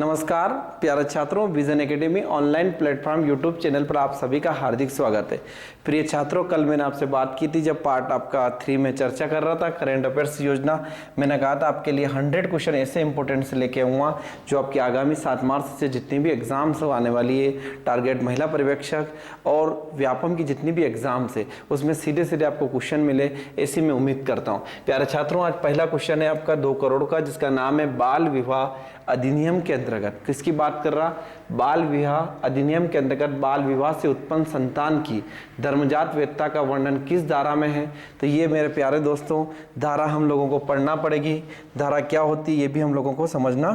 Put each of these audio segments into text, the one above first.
नमस्कार प्यारे छात्रों, vision academy online platform YouTube channel पर आप सभी का हार्दिक स्वागत है। प्रिय छात्रों, कल मैंने आपसे बात की थी जब पार्ट आपका 3 में चर्चा कर रहा था करंट अफेयर्स योजना। मैंने कहा था आपके लिए 100 क्वेश्चन ऐसे इंपॉर्टेंट से लेके आऊँगा जो आपकी आगामी 7 मार्च से जितनी भी एग्जाम्स आने वाली है, टारगेट महिला पर्यवेक्षक और व्यापम की जितनी भी एग्जाम्स है उसमें सीधे सीधे आपको क्वेश्चन मिले, ऐसी मैं उम्मीद करता हूँ। प्यारे छात्रों, आज पहला क्वेश्चन है आपका 2 करोड़ का, जिसका नाम है बाल विवाह अधिनियम के अंतर्गत। किसकी बात कर रहा? बाल विवाह अधिनियम के अंतर्गत बाल विवाह से उत्पन्न संतान की धर्मजात वैधता का वर्णन किस धारा में है? तो ये मेरे प्यारे दोस्तों, धारा हम लोगों को पढ़ना पड़ेगी। धारा क्या होती है ये भी हम लोगों को समझना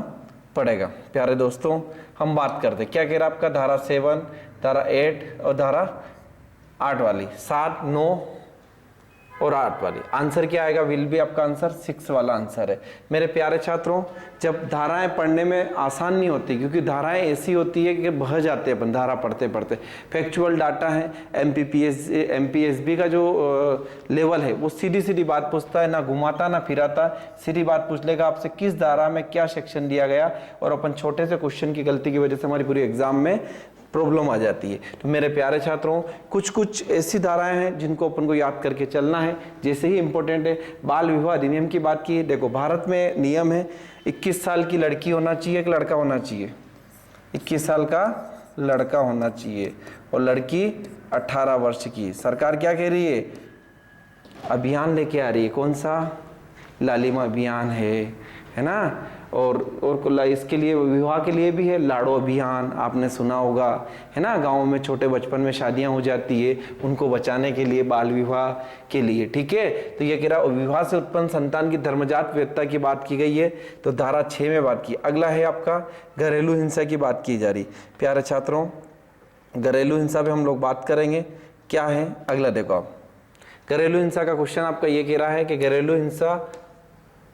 पड़ेगा। प्यारे दोस्तों, हम बात करते क्या कह रहा आपका धारा 7, धारा 8 और धारा 8 वाली, 7, 9 और 8 वाली। आंसर क्या आएगा? विल भी आपका आंसर 6 वाला आंसर है। मेरे प्यारे छात्रों, जब धाराएं पढ़ने में आसान नहीं होती, क्योंकि धाराएं ऐसी होती है कि बह जाते हैं अपन धारा पढ़ते पढ़ते। फैक्चुअल डाटा है, एमपीएसबी का जो लेवल है वो सीधी सीधी बात पूछता है, ना घुमाता ना फिराता, सीधी बात पूछ लेगा आपसे किस धारा में क्या सेक्शन दिया गया। और अपन छोटे से क्वेश्चन की गलती की वजह से हमारी पूरी एग्जाम में प्रॉब्लम आ जाती है। तो मेरे प्यारे छात्रों, कुछ कुछ ऐसी धाराएं हैं जिनको अपन को याद करके चलना है, जैसे ही इंपॉर्टेंट है। बाल विवाह अधिनियम की बात की, देखो भारत में नियम है 21 साल की लड़की होना चाहिए कि लड़का होना चाहिए? 21 साल का लड़का होना चाहिए और लड़की 18 वर्ष की। सरकार क्या कह रही है? अभियान लेके आ रही है। कौन सा? लालिमा अभियान है ना। और इसके लिए विवाह के लिए भी है लाड़ो अभियान, आपने सुना होगा, है ना। गाँव में छोटे बचपन में शादियां हो जाती है, उनको बचाने के लिए बाल विवाह के लिए, ठीक है। तो ये कह रहा विवाह से उत्पन्न संतान की धर्मजात वैधता की बात की गई है, तो धारा 6 में बात की। अगला है आपका घरेलू हिंसा की बात की जा रही। प्यारे छात्रों, घरेलू हिंसा पे हम लोग बात करेंगे। क्या है अगला? देखो आप, घरेलू हिंसा का क्वेश्चन आपका ये कह रहा है कि घरेलू हिंसा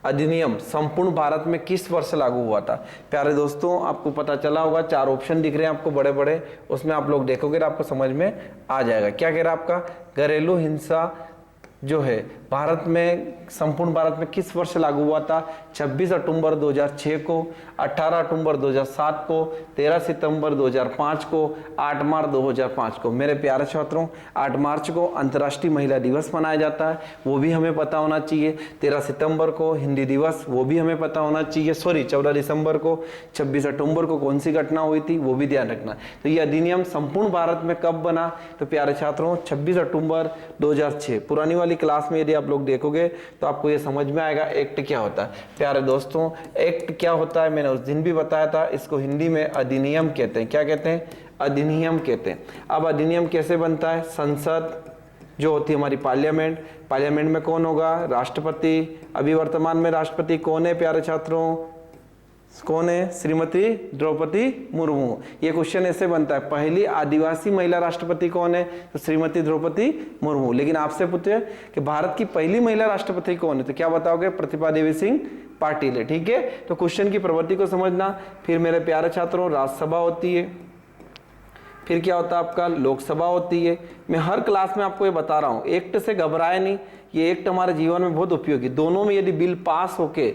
अधिनियम संपूर्ण भारत में किस वर्ष लागू हुआ था? प्यारे दोस्तों, आपको पता चला होगा, 4 ऑप्शन दिख रहे हैं आपको बड़े बड़े, उसमें आप लोग देखोगे तो आपको समझ में आ जाएगा। क्या कह रहा है आपका? घरेलू हिंसा जो है भारत में, संपूर्ण भारत में किस वर्ष लागू हुआ था? 26 अक्टूबर 2006 को, 18 अक्टूबर 2007 को, 13 सितंबर 2005 को, 8 मार्च 2005 को। मेरे प्यारे छात्रों, 8 मार्च को अंतर्राष्ट्रीय महिला दिवस मनाया जाता है, वो भी हमें पता होना चाहिए। 13 सितंबर को हिंदी दिवस, वो भी हमें पता होना चाहिए। 14 दिसंबर को, 26 अक्टूबर को कौन सी घटना हुई थी वो भी ध्यान रखना। तो ये अधिनियम संपूर्ण भारत में कब बना? तो प्यारे छात्रों, 26 अक्टूबर 2006। पुरानी वाली क्लास में यदि आप लोग देखोगे तो आपको ये समझ में आएगा एक्ट क्या होता है। प्यारे दोस्तों, एक्ट क्या होता है मैंने उस दिन भी बताया था। इसको हिंदी में अधिनियम कहते हैं। क्या कहते हैं? अधिनियम कहते हैं। अब अधिनियम कैसे बनता है? संसद जो होती है हमारी पार्लियामेंट में कौन होगा? राष्ट्रपति। अभी वर्तमान में राष्ट्रपति कौन है प्यारे छात्रों? कौन है? श्रीमती द्रौपदी मुर्मू। ये क्वेश्चन ऐसे बनता है, पहली आदिवासी महिला राष्ट्रपति कौन है? तो श्रीमती द्रौपदी मुर्मू। लेकिन आपसे पूछे कि भारत की पहली महिला राष्ट्रपति कौन है, तो क्या बताओगे? प्रतिभा देवी सिंह पाटिल है, ठीक है। तो क्वेश्चन की प्रवृत्ति को समझना। फिर मेरे प्यारे छात्रों, राज्यसभा होती है, फिर क्या होता है आपका? लोकसभा होती है। मैं हर क्लास में आपको ये बता रहा हूँ, एक्ट से घबराए नहीं, ये एक्ट हमारे जीवन में बहुत उपयोगी। दोनों में यदि बिल पास होके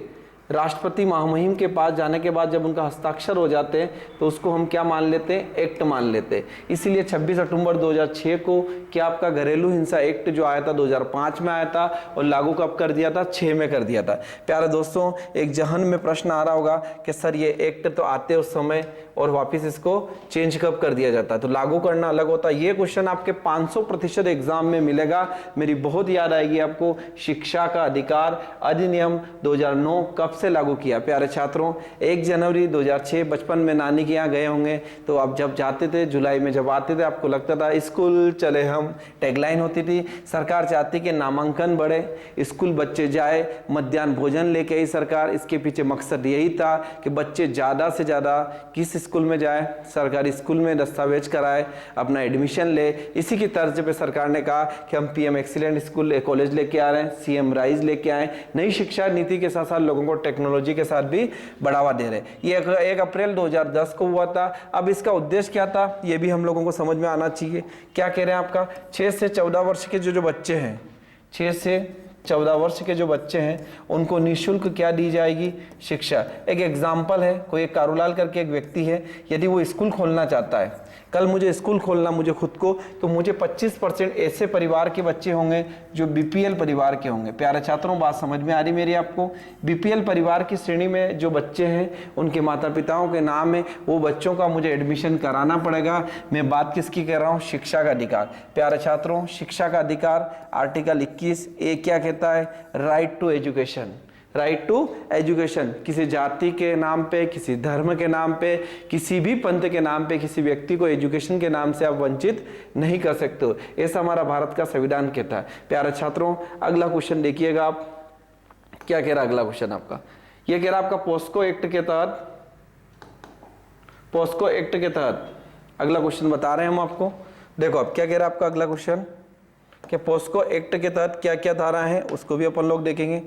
राष्ट्रपति महामहिम के पास जाने के बाद जब उनका हस्ताक्षर हो जाते हैं तो उसको हम क्या मान लेते हैं? एक्ट मान लेते हैं। इसीलिए 26 अक्टूबर 2006 को क्या आपका घरेलू हिंसा एक्ट जो आया था 2005 में आया था और लागू कब कर दिया था? 6 में कर दिया था। प्यारे दोस्तों, एक जहन में प्रश्न आ रहा होगा कि सर ये एक्ट तो आते उस समय और वापिस इसको चेंज कब कर दिया जाता है, तो लागू करना अलग होता है। ये क्वेश्चन आपके 500% एग्जाम में मिलेगा। मेरी बहुत याद आएगी आपको, शिक्षा का अधिकार अधिनियम 2009 कब से लागू किया? प्यारे छात्रों, 1 जनवरी 2006। बचपन में नानी के यहाँ गए होंगे तो आप जब जाते थे जुलाई में, जब आते थे आपको लगता था स्कूल चले हम, टैगलाइन होती थी। सरकार चाहती कि नामांकन बढ़े, स्कूल बच्चे जाए, मध्याह्न भोजन लेके आई सरकार। इसके पीछे मकसद यही था कि बच्चे ज्यादा से ज्यादा किस स्कूल में जाए? सरकारी स्कूल में दस्तावेज कराए, अपना एडमिशन ले। इसी की तर्ज पे सरकार ने कहा कि हम पीएम एक्सीलेंट स्कूल कॉलेज लेके आ रहे हैं, सीएम राइज लेके आए। नई शिक्षा नीति के साथ साथ लोगों को टेक्नोलॉजी के साथ भी बढ़ावा दे रहे। ये 1 अप्रैल 2010 को हुआ था। अब इसका उद्देश्य क्या था ये भी हम लोगों को समझ में आना चाहिए। क्या कह रहे हैं आपका? 6 से 14 वर्ष के जो बच्चे हैं, 6 से 14 वर्ष के जो बच्चे हैं उनको निःशुल्क क्या दी जाएगी? शिक्षा। एक एग्जाम्पल है, कोई एक कारूलाल करके एक व्यक्ति है, यदि वो स्कूल खोलना चाहता है, कल मुझे स्कूल खोलना मुझे खुद को, तो मुझे 25% ऐसे परिवार के बच्चे होंगे जो बीपीएल परिवार के होंगे। प्यारे छात्रों, बात समझ में आ रही मेरी आपको? बीपीएल परिवार की श्रेणी में जो बच्चे हैं उनके माता पिताओं के नाम है, वो बच्चों का मुझे एडमिशन कराना पड़ेगा। मैं बात किसकी कर रहा हूँ? शिक्षा का अधिकार। प्यारे छात्रों, शिक्षा का अधिकार आर्टिकल 21A क्या कहता है? Right to education. Right to education. किसी जाति के नाम पे, किसी धर्म के नाम पे, किसी भी पंथ के नाम पे किसी व्यक्ति को एजुकेशन के नाम से आप वंचित नहीं कर सकते हो, ऐसा हमारा भारत का संविधान कहता है। प्यारे छात्रों, अगला क्वेश्चन देखिएगा आप, क्या कह रहा है अगला क्वेश्चन आपका? ये कह रहा है आपका पोस्को एक्ट के तहत, पोस्को एक्ट के तहत अगला क्वेश्चन बता रहे हैं हम आपको। देखो अब क्या कह रहा है आपका अगला क्वेश्चन, कि पोस्को एक्ट के तहत क्या क्या धारा है उसको भी अपन लोग देखेंगे।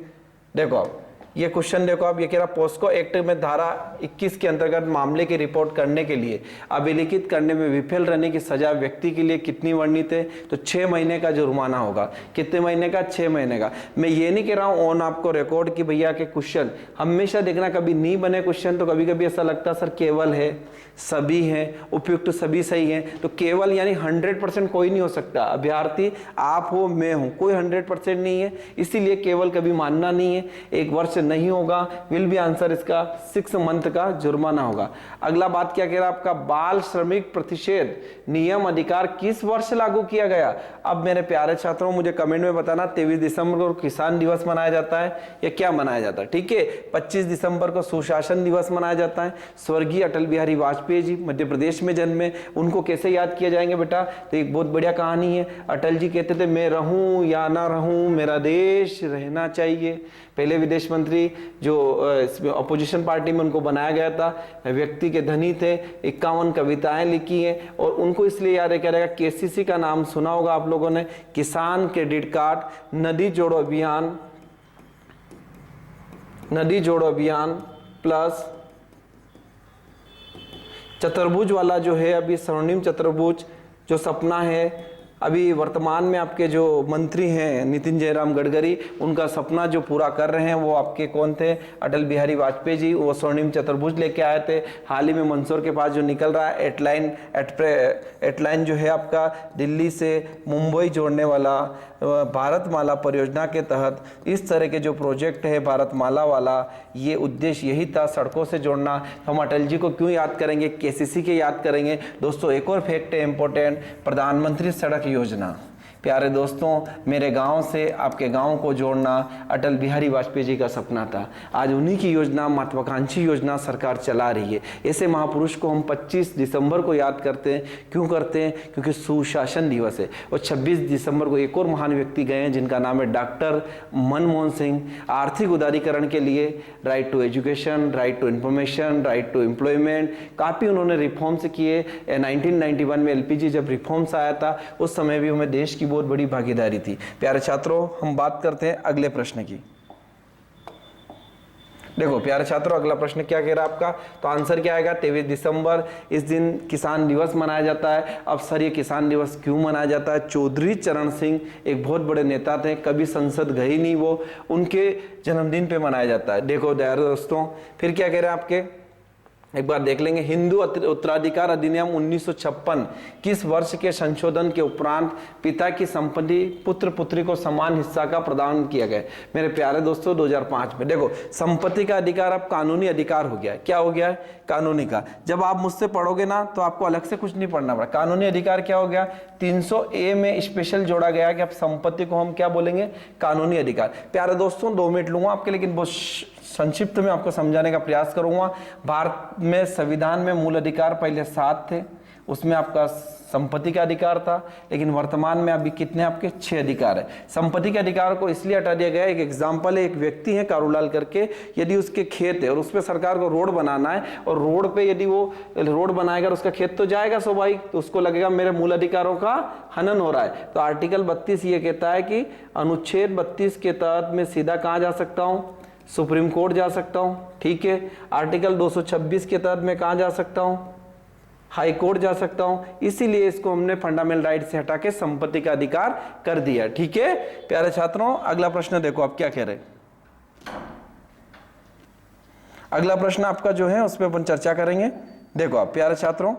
देखो आप ये क्वेश्चन देखो आप, ये कह रहा पोस्को एक्ट में धारा 21 के अंतर्गत मामले की रिपोर्ट करने के लिए अभिलिखित करने में विफल रहने की सजा व्यक्ति के लिए कितनी वर्णित है? तो 6 महीने का जुर्माना होगा। कितने महीने का? 6 महीने का। मैं ये नहीं कह रहा हूँ ऑन आपको रिकॉर्ड की भैया के क्वेश्चन हमेशा देखना, कभी नहीं बने क्वेश्चन तो कभी कभी ऐसा लगता सर केवल है, सभी हैं, उपयुक्त सभी सही हैं, तो केवल यानी 100% कोई नहीं हो सकता। अभ्यर्थी आप हो, मैं हूं, कोई 100% नहीं है, इसीलिए केवल कभी मानना नहीं है। 1 वर्ष नहीं होगा, विल बी आंसर इसका 6 मंथ का जुर्माना होगा। अगला बात क्या कह रहा है आपका? बाल श्रमिक प्रतिषेध नियम अधिकार किस वर्ष लागू किया गया? अब मेरे प्यारे छात्रों मुझे कमेंट में बताना, 23 दिसंबर को किसान दिवस मनाया जाता है या क्या मनाया जाता है? ठीक है, 25 दिसंबर को सुशासन दिवस मनाया जाता है। स्वर्गीय अटल बिहारी वाजपेयी जी मध्य प्रदेश में जन्मे, उनको कैसे याद किया जाएंगे बेटा? तो एक बहुत बढ़िया कहानी है। अटल जी कहते थे मैं रहूं या ना रहूं, मेरा देश रहना चाहिए। पहले विदेश मंत्री जो अपोजिशन पार्टी में उनको बनाया गया था, व्यक्ति के धनी थे, 51 कविताएं लिखी हैं और उनको इसलिए याद है, क्या रहेगा? केसीसी का नाम सुना होगा आप लोगों ने, किसान क्रेडिट कार्ड, नदी जोड़ो अभियान, नदी जोड़ो अभियान प्लस चतुर्भुज वाला जो है, अभी स्वर्णिम चतुर्भुज जो सपना है, अभी वर्तमान में आपके जो मंत्री हैं नितिन जयराम गडकरी, उनका सपना जो पूरा कर रहे हैं वो आपके कौन थे? अटल बिहारी वाजपेयी जी। वो स्वर्णिम चतुर्भुज लेके आए थे। हाल ही में मंदसौर के पास जो निकल रहा है एटलाइन जो है आपका दिल्ली से मुंबई जोड़ने वाला भारतमाला परियोजना के तहत इस तरह के जो प्रोजेक्ट है भारतमाला वाला, ये उद्देश्य यही था, सड़कों से जोड़ना। हम अटल जी को क्यों याद करेंगे? केसीसी के याद करेंगे। दोस्तों एक और फैक्ट है इंपॉर्टेंट, प्रधानमंत्री सड़क योजना। प्यारे दोस्तों, मेरे गांव से आपके गांव को जोड़ना अटल बिहारी वाजपेयी जी का सपना था। आज उन्हीं की योजना, महत्वाकांक्षी योजना सरकार चला रही है। ऐसे महापुरुष को हम 25 दिसंबर को याद करते हैं। क्यों करते हैं? क्योंकि सुशासन दिवस है। और 26 दिसंबर को एक और महान व्यक्ति गए हैं जिनका नाम है डॉक्टर मनमोहन सिंह। आर्थिक उदारीकरण के लिए right to education, right to information, right to employment, काफ़ी उन्होंने रिफॉर्म्स किए। 1991 में एलपीजी जब रिफॉर्म्स आया था उस समय भी हमें देश की बहुत बड़ी भागीदारी थी। प्यारे छात्रों, हम बात करते हैं अगले प्रश्न की। देखो प्यारे छात्रों, अगला प्रश्न क्या कह रहा है आपका? तो आंसर क्या आएगा? 23 दिसंबर, इस दिन किसान दिवस मनाया जाता है। अब सर ये किसान दिवस क्यों मनाया जाता है? चौधरी चरण सिंह एक बहुत बड़े नेता थे, कभी संसद गए नहीं वो, उनके जन्मदिन पे मनाया जाता है। देखो दोस्तों, फिर क्या कह रहे हैं आपके, एक बार देख लेंगे। हिंदू उत्तराधिकार अधिनियम 1956 किस वर्ष के संशोधन के उपरांत पिता की संपत्ति पुत्र पुत्री को समान हिस्सा का प्रदान किया गया? मेरे प्यारे दोस्तों 2005 में। देखो संपत्ति का अधिकार अब कानूनी अधिकार हो गया है। क्या हो गया है? कानूनी का। जब आप मुझसे पढ़ोगे ना तो आपको अलग से कुछ नहीं पढ़ना पड़ा। कानूनी अधिकार क्या हो गया? 300A में स्पेशल जोड़ा गया कि अब संपत्ति को हम क्या बोलेंगे? कानूनी अधिकार। प्यारे दोस्तों 2 मिनट लूंगा आपके, लेकिन बहुत संक्षिप्त में आपको समझाने का प्रयास करूंगा। भारत में संविधान में मूल अधिकार पहले 7 थे, उसमें आपका संपत्ति का अधिकार था, लेकिन वर्तमान में अभी कितने आपके 6 अधिकार है। संपत्ति के अधिकार को इसलिए हटा दिया गया, एक एग्जाम्पल है, एक व्यक्ति है कारूलाल करके, यदि उसके खेत है और उस पर सरकार को रोड बनाना है और रोड पे यदि वो रोड बनाएगा उसका खेत तो जाएगा स्वाभाविक, तो उसको लगेगा मेरे मूल अधिकारों का हनन हो रहा है। तो आर्टिकल 32 ये कहता है कि अनुच्छेद 32 के तहत मैं सीधा कहाँ जा सकता हूँ? सुप्रीम कोर्ट जा सकता हूं। ठीक है। आर्टिकल 226 के तहत मैं कहां जा सकता हूं? हाई कोर्ट जा सकता हूं, इसीलिए इसको हमने फंडामेंटल राइट से हटा के संपत्ति का अधिकार कर दिया। ठीक है प्यारे छात्रों, अगला प्रश्न देखो आप क्या कह रहे हैं। अगला प्रश्न आपका जो है उस पर अपन चर्चा करेंगे। देखो आप प्यारे छात्रों,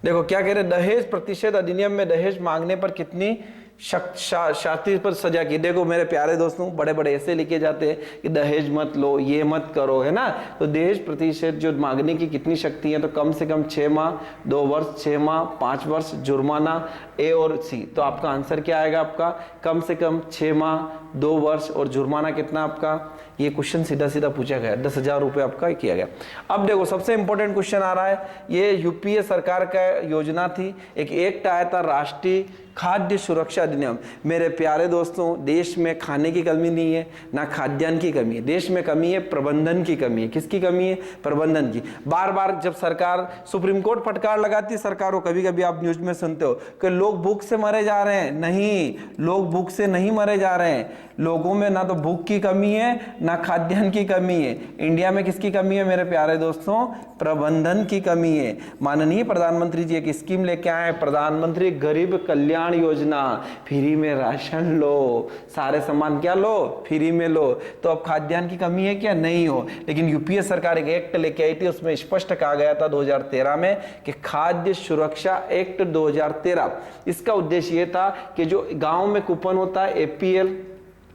देखो क्या कह रहे, दहेज प्रतिषेध अधिनियम में दहेज मांगने पर कितनी शास्ति पर सजा की। देखो मेरे प्यारे दोस्तों, बड़े बड़े ऐसे लिखे जाते हैं कि दहेज मत लो, ये मत करो, है ना। तो दहेज प्रतिषेध जो मांगने की कितनी शक्ति है, तो कम से कम 6 माह, 2 वर्ष, 6 माह, 5 वर्ष, जुर्माना, ए और सी। तो आपका आंसर क्या आएगा, आपका कम से कम 6 माह, 2 वर्ष और जुर्माना कितना आपका, ये क्वेश्चन सीधा सीधा पूछा गया, 10,000 रुपये आपका किया गया। अब देखो सबसे इंपॉर्टेंट क्वेश्चन आ रहा है, ये यूपीए सरकार का योजना थी, एक एक्ट आया था राष्ट्रीय खाद्य सुरक्षा अधिनियम। मेरे प्यारे दोस्तों, देश में खाने की कमी नहीं है, ना खाद्यान्न की कमी है, देश में कमी है प्रबंधन की कमी है। किसकी कमी है, प्रबंधन की। बार बार जब सरकार, सुप्रीम कोर्ट फटकार लगाती है सरकार को, कभी कभी आप न्यूज में सुनते हो कि लोग भूख से मरे जा रहे हैं। नहीं, लोग भूख से नहीं मरे जा रहे हैं, लोगों में ना तो भूख की कमी है ना खाद्यान्न की कमी है। इंडिया में किसकी कमी है मेरे प्यारे दोस्तों, प्रबंधन की कमी है। माननीय प्रधानमंत्री जी एक स्कीम लेके आए, प्रधानमंत्री गरीब कल्याण योजना, फ्री में राशन लो, सारे सामान क्या लो, फ्री में लो। तो अब खाद्यान्न की कमी है क्या, नहीं हो। लेकिन यूपीए सरकार एक एक्ट लेके आई थी, उसमें स्पष्ट कहा गया था 2013 में कि खाद्य सुरक्षा एक्ट 2013, इसका उद्देश्य ये था कि जो गांव में कूपन होता है, एपीएल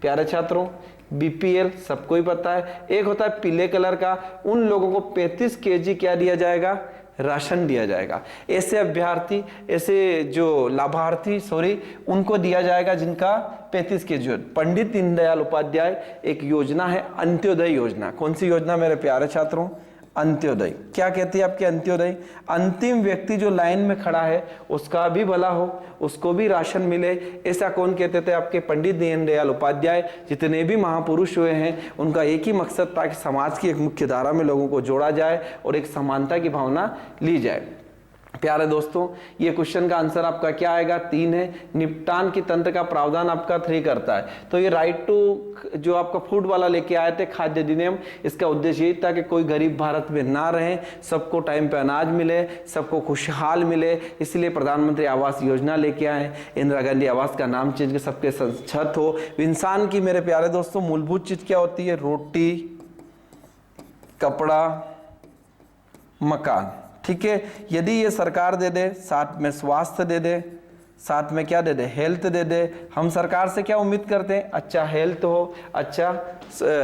प्यारे छात्रों, बीपीएल सबको ही पता है, एक होता है पीले कलर का, उन लोगों को 35 केजी क्या दिया जाएगा, राशन दिया जाएगा। ऐसे अभ्यर्थी, ऐसे जो लाभार्थी उनको दिया जाएगा जिनका 35 केजी। पंडित दीनदयाल उपाध्याय एक योजना है, अंत्योदय योजना। कौन सी योजना मेरे प्यारे छात्रों, अंत्योदय। क्या कहती है आपकी अंत्योदय, अंतिम व्यक्ति जो लाइन में खड़ा है उसका भी भला हो, उसको भी राशन मिले। ऐसा कौन कहते थे, आपके पंडित दीनदयाल उपाध्याय। जितने भी महापुरुष हुए हैं उनका एक ही मकसद था कि समाज की एक मुख्य धारा में लोगों को जोड़ा जाए और एक समानता की भावना ली जाए। प्यारे दोस्तों, ये क्वेश्चन का आंसर आपका क्या आएगा, 3 है। निपटान की तंत्र का प्रावधान आपका 3 करता है। तो ये राइट टू जो आपका फूड वाला लेके आए थे खाद्य अधिनियम, इसका उद्देश्य यही था कि कोई गरीब भारत में ना रहे, सबको टाइम पे अनाज मिले, सबको खुशहाल मिले। इसलिए प्रधानमंत्री आवास योजना लेके आए, इंदिरा गांधी आवास का नाम चेंज कर सबके छत हो। इंसान की मेरे प्यारे दोस्तों मूलभूत चीज क्या होती है, रोटी, कपड़ा, मकान। ठीक है, यदि ये सरकार दे दे, साथ में स्वास्थ्य दे दे, साथ में क्या दे दे, हेल्थ दे दे। हम सरकार से क्या उम्मीद करते हैं, अच्छा हेल्थ हो, अच्छा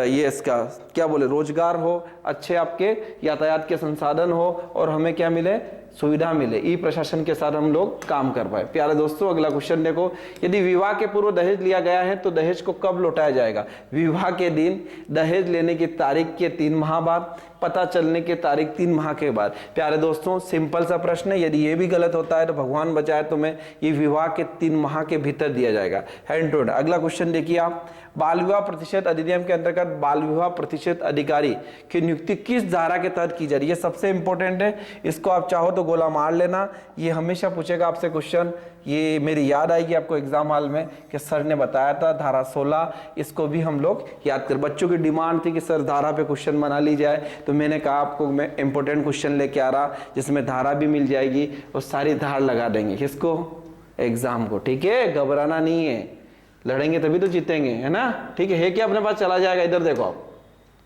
ये इसका क्या बोले रोजगार हो, अच्छे आपके यातायात के संसाधन हो और हमें क्या मिले, सुविधा मिले, ई प्रशासन के साथ हम लोग काम कर पाए। प्यारे दोस्तों अगला क्वेश्चन देखो, यदि विवाह के पूर्व दहेज लिया गया है तो दहेज को कब लौटाया जाएगा। विवाह के दिन, दहेज लेने की तारीख के 3 माह बाद, पता चलने के तारीख 3 माह के बाद। प्यारे दोस्तों सिंपल सा प्रश्न है, यदि ये भी गलत होता है तो भगवान बचाए तुम्हें, ये विवाह के 3 माह के भीतर दिया जाएगा, हैंड टू हैंड। अगला क्वेश्चन देखिए आप, बाल विवाह प्रतिशत अधिनियम के अंतर्गत बाल विवाह प्रतिशत अधिकारी की नियुक्ति किस धारा के तहत की जा रही है। ये सबसे इंपॉर्टेंट है, इसको आप चाहो तो गोला मार लेना, ये हमेशा पूछेगा आपसे क्वेश्चन। ये मेरी याद आएगी आपको एग्जाम हॉल में कि सर ने बताया था धारा 16, इसको भी हम लोग याद कर। बच्चों की डिमांड थी कि सर धारा पे क्वेश्चन बना ली जाए, तो मैंने कहा आपको मैं इंपॉर्टेंट क्वेश्चन लेके आ रहा जिसमें धारा भी मिल जाएगी और सारी धार लगा देंगे किसको, एग्जाम को। ठीक है, घबराना नहीं है, लड़ेंगे तभी तो जीतेंगे, है ना। ठीक है क्या अपने पास चला जाएगा। इधर देखो आप,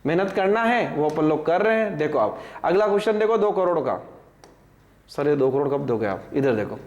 मेहनत करना है वो अपन लोग कर रहे हैं। देखो आप अगला क्वेश्चन देखो, 2 करोड़ का। सर ये 2 करोड़ कब दोगे आप, इधर देखो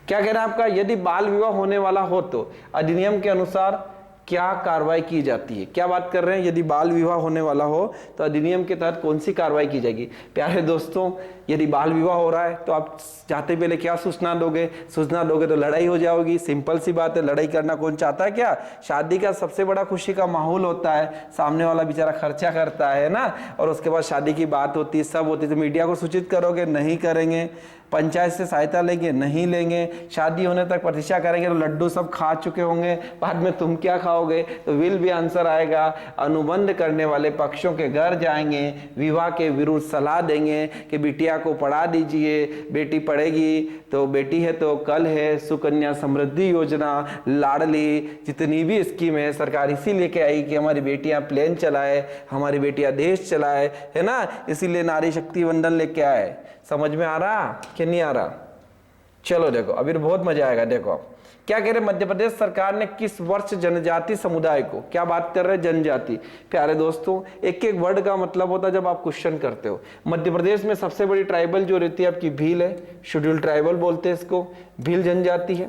क्या कह रहा है आपका, यदि बाल विवाह होने वाला हो तो अधिनियम के अनुसार क्या कार्रवाई की जाती है। क्या बात कर रहे हैं, यदि बाल विवाह होने वाला हो तो अधिनियम के तहत कौन सी कार्रवाई की जाएगी। प्यारे दोस्तों यदि बाल विवाह हो रहा है तो आप जाते पहले क्या सूचना दोगे, सूचना दोगे तो लड़ाई हो जाओगी। सिंपल सी बात है, लड़ाई करना कौन चाहता है क्या। शादी का सबसे बड़ा खुशी का माहौल होता है, सामने वाला बेचारा खर्चा करता है ना, और उसके बाद शादी की बात होती है, सब होती है, तो मीडिया को सूचित करोगे, नहीं करेंगे। पंचायत से सहायता लेंगे, नहीं लेंगे, शादी होने तक प्रतीक्षा करेंगे तो लड्डू सब खा चुके होंगे, बाद में तुम क्या खाओगे, तो विल भी आंसर आएगा। अनुबंध करने वाले पक्षों के घर जाएंगे, विवाह के विरुद्ध सलाह देंगे कि बिटिया को पढ़ा दीजिए, बेटी पढ़ेगी तो बेटी है तो कल है, सुकन्या समृद्धि योजना, लाडली, जितनी भी स्कीम है सरकार इसी लेके आई कि हमारी बेटियां प्लेन चलाए, हमारी बेटियां देश चलाए, है ना, इसीलिए नारी शक्ति वंदन लेके आए। समझ में आ रहा कि नहीं आ रहा? चलो देखो अभी बहुत मजा आएगा। देखो क्या कह रहे, मध्य प्रदेश सरकार ने किस वर्ष जनजाति समुदाय को, क्या बात कर रहे हैं, जनजाति। प्यारे दोस्तों, एक एक वर्ड का मतलब होता है जब आप क्वेश्चन करते हो। मध्य प्रदेश में सबसे बड़ी ट्राइबल जो रहती है आपकी भील है, शेड्यूल ट्राइबल बोलते हैं इसको, भील जनजाति है।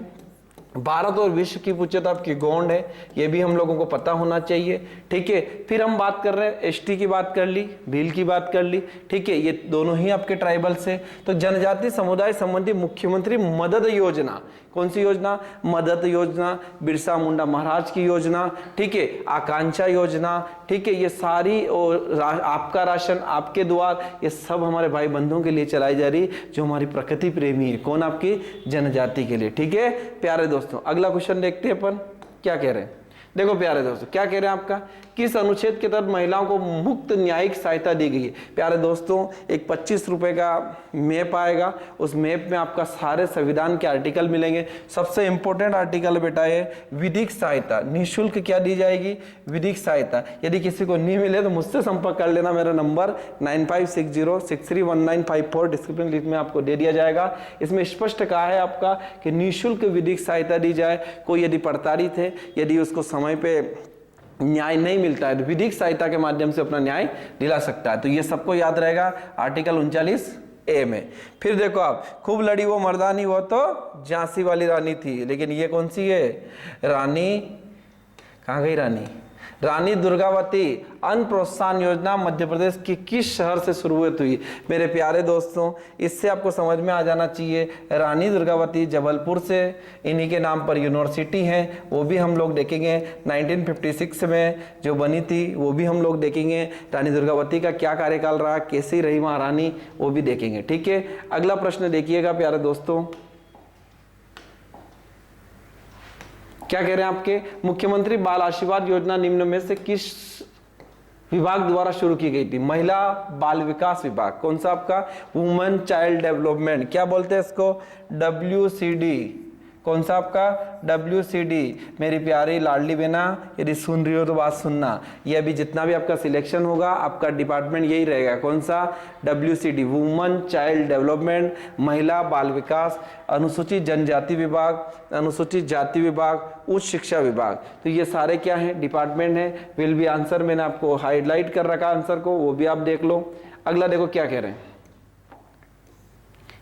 भारत और विश्व की पूछे तो आपकी गोंड है, ये भी हम लोगों को पता होना चाहिए, ठीक है। फिर हम बात कर रहे हैं एसटी की बात कर ली, भील की बात कर ली, ठीक है, ये दोनों ही आपके ट्राइबल से। तो जनजाति समुदाय संबंधी मुख्यमंत्री मदद योजना, कौन सी योजना, मदद योजना, बिरसा मुंडा महाराज की योजना, ठीक है, आकांक्षा योजना, ठीक है, ये सारी और आपका राशन आपके द्वार, ये सब हमारे भाई बंधुओं के लिए चलाई जा रही, जो हमारी प्रकृति प्रेमी है, कौन, आपकी जनजाति के लिए, ठीक है। प्यारे दोस्तों अगला क्वेश्चन देखते हैं अपन क्या कह रहे हैं। देखो प्यारे दोस्तों क्या कह रहे हैं, आपका किस अनुच्छेद के तहत महिलाओं को मुफ्त न्यायिक सहायता दी गई है। प्यारे दोस्तों एक 25 रुपए का मैप आएगा, उस मैप में आपका सारे संविधान के आर्टिकल मिलेंगे। सबसे इंपॉर्टेंट आर्टिकल बेटा है विधिक सहायता, निःशुल्क क्या दी जाएगी, विधिक सहायता। यदि किसी को नहीं मिले तो मुझसे संपर्क कर लेना, मेरा नंबर 9560631954 डिस्क्रिप्शन लिंक में आपको दे दिया जाएगा। इसमें स्पष्ट कहा है आपका कि निःशुल्क विधिक सहायता दी जाए। कोई यदि प्रताड़ित है, यदि उसको समय पे न्याय नहीं मिलता है तो विधिक सहायता के माध्यम से अपना न्याय दिला सकता है। तो ये सबको याद रहेगा आर्टिकल 39A में। फिर देखो आप, खूब लड़ी वो मर्दानी, वो तो झांसी वाली रानी थी, लेकिन ये कौन सी है, रानी कहाँ गई, रानी दुर्गावती। अन्न प्रोत्साहन योजना मध्य प्रदेश की किस शहर से शुरुआत हुई। मेरे प्यारे दोस्तों इससे आपको समझ में आ जाना चाहिए, रानी दुर्गावती जबलपुर से, इन्हीं के नाम पर यूनिवर्सिटी है, वो भी हम लोग देखेंगे। 1956 में जो बनी थी वो भी हम लोग देखेंगे। रानी दुर्गावती का क्या कार्यकाल रहा, कैसी रही महारानी, वो भी देखेंगे, ठीक है। अगला प्रश्न देखिएगा प्यारे दोस्तों, क्या कह रहे हैं आपके, मुख्यमंत्री बाल आशीर्वाद योजना निम्न में से किस विभाग द्वारा शुरू की गई थी। महिला बाल विकास विभाग, कौन सा आपका, वुमेन चाइल्ड डेवलपमेंट, क्या बोलते हैं इसको, WCD, कौन सा आपका, WCD। मेरी प्यारी लाडली बहना यदि सुन रही हो तो बात सुनना, ये अभी जितना भी आपका सिलेक्शन होगा आपका डिपार्टमेंट यही रहेगा, कौन सा, WCD, वुमेन चाइल्ड डेवलपमेंट, महिला बाल विकास, अनुसूचित जनजाति विभाग, अनुसूचित जाति विभाग, उच्च शिक्षा विभाग। तो ये सारे क्या है, डिपार्टमेंट है। विल बी आंसर मैंने आपको हाईलाइट कर रखा आंसर को, वो भी आप देख लो। अगला देखो क्या कह रहे हैं,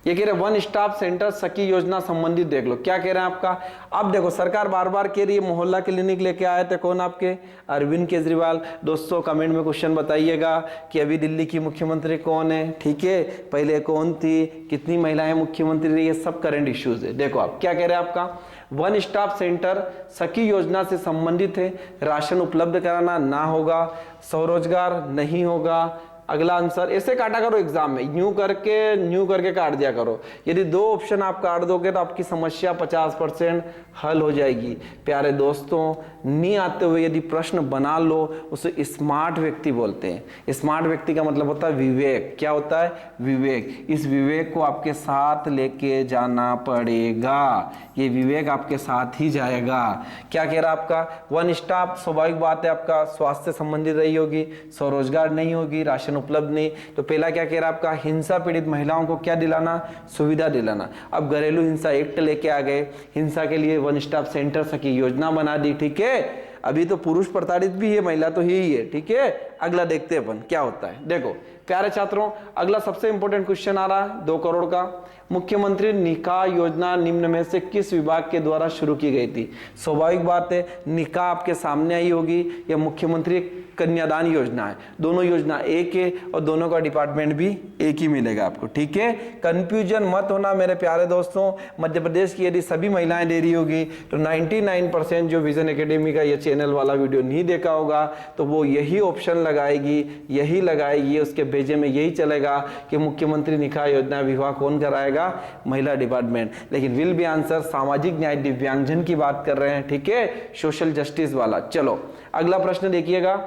ये कह रहे वन स्टॉप सेंटर सखी योजना संबंधित देख लो, क्या कह रहे हैं आपका। अब देखो सरकार बार बार कह रही है मोहल्ला क्लिनिक लेके आए थे, कौन, आपके अरविंद केजरीवाल। दोस्तों कमेंट में क्वेश्चन बताइएगा कि अभी दिल्ली की मुख्यमंत्री कौन है, ठीक है, पहले कौन थी, कितनी महिलाएं मुख्यमंत्री रही, ये सब करंट इश्यूज है। देखो आप क्या कह रहे हैं, आपका वन स्टॉप सेंटर सखी योजना से संबंधित है, राशन उपलब्ध कराना ना होगा, स्वरोजगार नहीं होगा। अगला आंसर ऐसे काटा करो एग्जाम में, न्यू करके काट दिया करो। यदि दो ऑप्शन आप काट दोगे तो आपकी समस्या 50% हल हो जाएगी। प्यारे दोस्तों नहीं आते हुए यदि प्रश्न बना लो उसे स्मार्ट व्यक्ति बोलते हैं। स्मार्ट व्यक्ति का मतलब होता है विवेक, क्या होता है, विवेक। इस विवेक को आपके साथ लेके जाना पड़ेगा, ये विवेक आपके साथ ही जाएगा। क्या कह रहा आपका, वन स्टॉप, स्वाभाविक बात है आपका स्वास्थ्य संबंधित रही होगी, स्वरोजगार नहीं होगी, राशन उपलब्ध नहीं। तो पहला क्या कह रहा आपका, हिंसा पीड़ित महिलाओं को क्या दिलाना, सुविधा दिलाना। अब घरेलू हिंसा एक्ट लेके आ गए, हिंसा के लिए वन स्टॉप सेंटर सखी योजना बना दी, ठीक है। अभी तो पुरुष प्रताड़ित भी है, महिला तो ही है, ठीक है। अगला देखते हैं अपन क्या होता है। देखो प्यारे छात्रों अगला सबसे इंपॉर्टेंट क्वेश्चन आ रहा है 2 करोड़ का, मुख्यमंत्री निकाह योजना निम्न में से किस विभाग के द्वारा शुरू की गई थी। स्वाभाविक बात है निकाह आपके सामने आई होगी, यह मुख्यमंत्री कन्यादान योजना है, दोनों योजना एक है और दोनों का डिपार्टमेंट भी एक ही मिलेगा आपको, ठीक है। कंफ्यूजन मत होना मेरे प्यारे दोस्तों, मध्य प्रदेश की यदि सभी महिलाएं दे रही होगी तो 99% जो विजन एकेडमी का ये चैनल वाला वीडियो नहीं देखा होगा तो वो यही ऑप्शन लगा लगाएगी, यही लगाएगी, उसके भेजे में यही चलेगा कि मुख्यमंत्री निकाय योजना विवाह कौन कराएगा? महिला डिपार्टमेंट। लेकिन विल बी आंसर सामाजिक न्याय दिव्यांगजन की बात कर रहे हैं, ठीक है, सोशल जस्टिस वाला। चलो अगला प्रश्न देखिएगा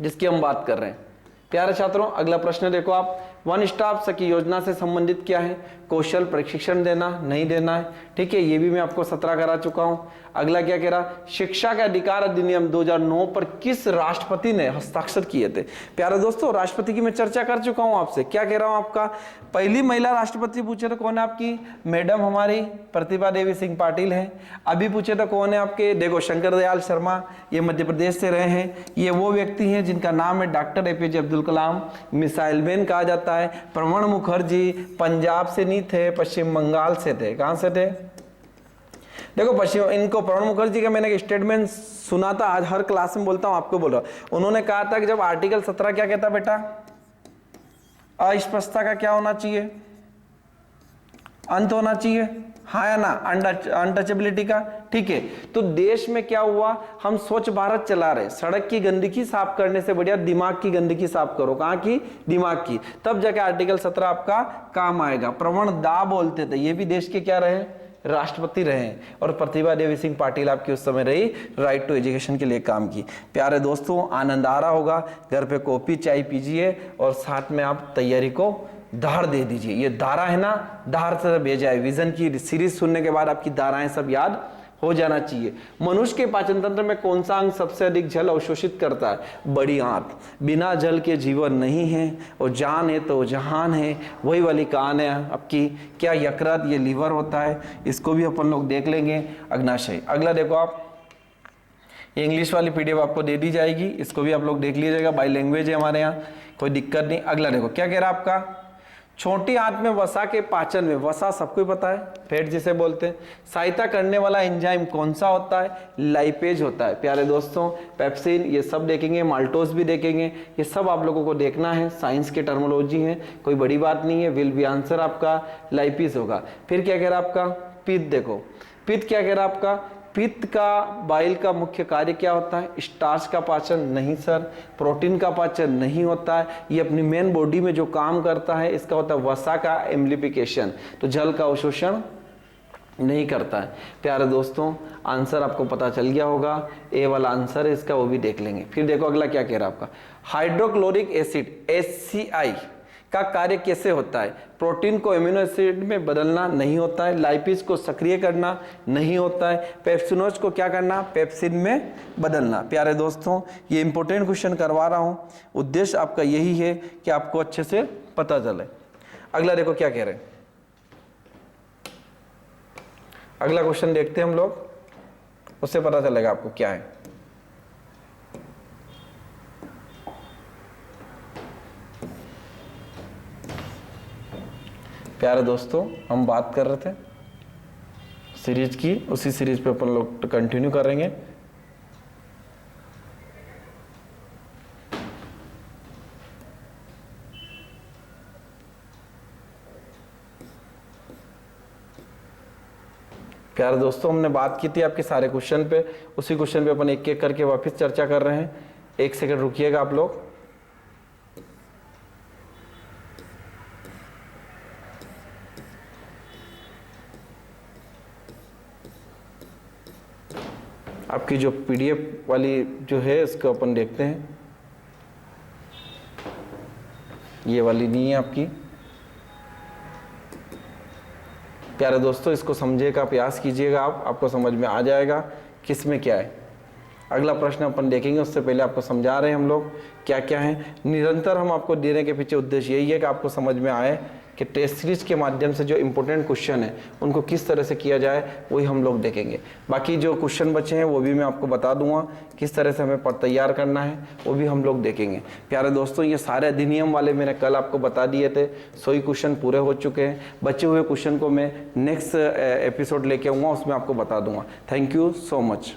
जिसकी हम बात कर रहे हैं। प्यारे छात्रों, अगला प्रश्न देखो आप, वन स्टॉप सखी योजना से संबंधित क्या है? कौशल प्रशिक्षण देना, नहीं देना है, ठीक है, ये भी मैं आपको 17 करा चुका हूं। अगला क्या कह रहा? शिक्षा के अधिकार अधिनियम 2009 पर किस राष्ट्रपति ने हस्ताक्षर किए थे? प्यारे दोस्तों, राष्ट्रपति की मैं चर्चा कर चुका हूं आपसे। क्या कह रहा हूं आपका? पहली महिला राष्ट्रपति पूछे तो कौन है आपकी? मैडम हमारी प्रतिभा देवी सिंह पाटिल है। अभी पूछे तो कौन है आपके? देखो शंकर दयाल शर्मा, ये मध्य प्रदेश से रहे हैं। ये वो व्यक्ति हैं जिनका नाम है doctor APJ Abdul Kalam. Missile man कहा जाता है। प्रणब मुखर्जी पंजाब से नहीं थे, पश्चिम बंगाल से थे। कहां से थे? देखो पश्चिम, इनको प्रणब मुखर्जी का मैंने एक स्टेटमेंट सुना था, आज हर क्लास में बोलता हूं, आपको बोल रहा हूं। उन्होंने कहा था कि जब आर्टिकल 17 क्या कहता बेटा? अस्पष्टता का क्या होना चाहिए? अंत होना चाहिए, हाँ या ना? अनटचेबिलिटी का, ठीक है। तो देश में क्या हुआ? हम स्वच्छ भारत चला रहे, सड़क की गंदगी साफ करने से बढ़िया दिमाग की गंदगी साफ करो। कहां की? दिमाग की। तब जाके आर्टिकल 17 आपका काम आएगा। प्रवण दा बोलते थे, ये भी देश के क्या रहे? राष्ट्रपति रहे। और प्रतिभा देवी सिंह पाटिल आपकी उस समय रही, राइट टू एजुकेशन के लिए काम की। प्यारे दोस्तों, आनंद आ रहा होगा, घर पे कॉफी चाय पीजिए और साथ में आप तैयारी को धार दे दीजिए। ये धारा है ना, धार से भेजा है। विजन की सीरीज सुनने के बाद आपकी धाराएं सब याद हो जाना चाहिए। मनुष्य के पाचन तंत्र में कौन सा अंग सबसे अधिक जल अवशोषित करता है? बड़ी आंत। बिना जल के जीवन नहीं है, और जान है तो जहान है, वही वाली कहान है आपकी। क्या? यकृत, ये लीवर होता है, इसको भी अपन लोग देख लेंगे। अग्नाशय। अगला देखो आप, इंग्लिश वाली PDF आपको दे दी जाएगी, इसको भी आप लोग देख लीजिएगा। बाई लैंग्वेज है हमारे यहाँ, कोई दिक्कत नहीं। अगला देखो क्या कह रहा है आपका? छोटी आंत में वसा के पाचन में, वसा सबको पता है, फैट जिसे बोलते हैं, सहायता करने वाला एंजाइम कौन सा होता है? लाइपेज होता है। प्यारे दोस्तों, पेप्सिन, ये सब देखेंगे, माल्टोज भी देखेंगे, ये सब आप लोगों को देखना है। साइंस के टर्मोलॉजी है, कोई बड़ी बात नहीं है। विल बी आंसर आपका लाइपेज होगा। फिर क्या कह रहा है आपका? पित्त देखो, पित्त क्या कह रहा है आपका? पित्त का, बाइल का मुख्य कार्य क्या होता है? स्टार्च का पाचन नहीं सर। प्रोटीन का पाचन नहीं होता है। ये अपनी मेन बॉडी में जो काम करता है इसका होता है वसा का एम्प्लीफिकेशन। तो जल का अवशोषण नहीं करता है। प्यारे दोस्तों, आंसर आपको पता चल गया होगा, ए वाला आंसर है इसका, वो भी देख लेंगे। फिर देखो अगला क्या कह रहा है आपका? हाइड्रोक्लोरिक एसिड HCl का कार्य कैसे होता है? प्रोटीन को एमिनो एसिड में बदलना नहीं होता है। लाइपेज को सक्रिय करना नहीं होता है। पेप्सिनोज को क्या करना? पेप्सिन में बदलना। प्यारे दोस्तों, ये इंपॉर्टेंट क्वेश्चन करवा रहा हूं, उद्देश्य आपका यही है कि आपको अच्छे से पता चले। अगला देखो क्या कह रहे हैं, अगला क्वेश्चन देखते हैं हम लोग, उससे पता चलेगा आपको क्या है। प्यारे दोस्तों, हम बात कर रहे थे सीरीज की, उसी सीरीज पे अपन लोग कंटिन्यू करेंगे। प्यारे दोस्तों, हमने बात की थी आपके सारे क्वेश्चन पे, उसी क्वेश्चन पे अपन एक एक करके वापस चर्चा कर रहे हैं। एक सेकंड रुकिएगा आप लोग। आपकी जो PDF वाली जो है इसको अपन देखते हैं, ये वाली नहीं है आपकी। प्यारे दोस्तों, इसको समझने का प्रयास कीजिएगा, आपको समझ में आ जाएगा किस में क्या है। अगला प्रश्न अपन देखेंगे, उससे पहले आपको समझा रहे हैं हम लोग क्या क्या है। निरंतर हम आपको देने के पीछे उद्देश्य यही है कि आपको समझ में आए कि टेस्ट सीरीज के माध्यम से जो इंपॉर्टेंट क्वेश्चन है उनको किस तरह से किया जाए, वही हम लोग देखेंगे। बाकी जो क्वेश्चन बचे हैं वो भी मैं आपको बता दूंगा, किस तरह से हमें तैयार करना है वो भी हम लोग देखेंगे। प्यारे दोस्तों, ये सारे अधिनियम वाले मैंने कल आपको बता दिए थे, 100 क्वेश्चन पूरे हो चुके हैं। बचे हुए क्वेश्चन को मैं नेक्स्ट एपिसोड लेके आऊँगा, उसमें आपको बता दूंगा। Thank you so much.